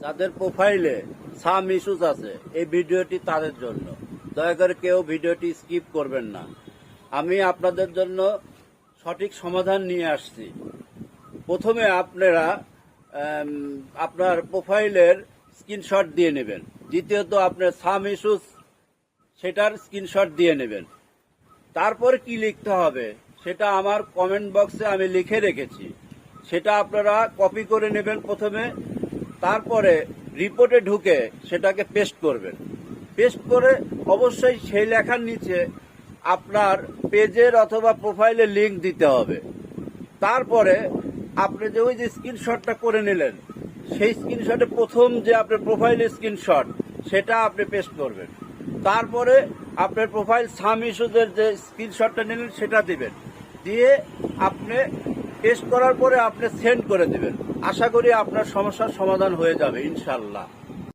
যাদের প্রোফাইলে সাম ইস্যুস আছে, এই ভিডিওটি তাদের জন্য। দয়া করে কেউ ভিডিওটি স্কিপ করবেন না। আমি আপনাদের জন্য সঠিক সমাধান নিয়ে আসছি। প্রথমে আপনারা আপনার প্রোফাইলের স্ক্রিনশট দিয়ে নেবেন। দ্বিতীয়ত আপনার সাম ইস্যুস সেটার স্ক্রিনশট দিয়ে নেবেন। তারপরে কি লিখতে হবে সেটা আমার কমেন্ট বক্সে আমি লিখে রেখেছি, সেটা আপনারা কপি করে নেবেন প্রথমে। তারপরে রিপোর্টে ঢুকে সেটাকে পেস্ট করবেন। পেস্ট করে অবশ্যই সেই লেখার নিচে আপনার পেজের অথবা প্রোফাইলের লিঙ্ক দিতে হবে। তারপরে আপনি যে ওই যে স্ক্রিনশটটা করে নিলেন, সেই স্ক্রিনশটে প্রথম যে আপনার প্রোফাইলের স্ক্রিনশট সেটা আপনি পেস্ট করবেন। তারপরে আপনার প্রোফাইল সাম ইস্যুজের যে স্ক্রিনশটটা নিলেন সেটা দিবেন, দিয়ে আপনি পেস্ট করার পরে আপনি সেন্ড করে দিবেন। আশা করি আপনার সমস্যার সমাধান হয়ে যাবে ইনশাল্লাহ।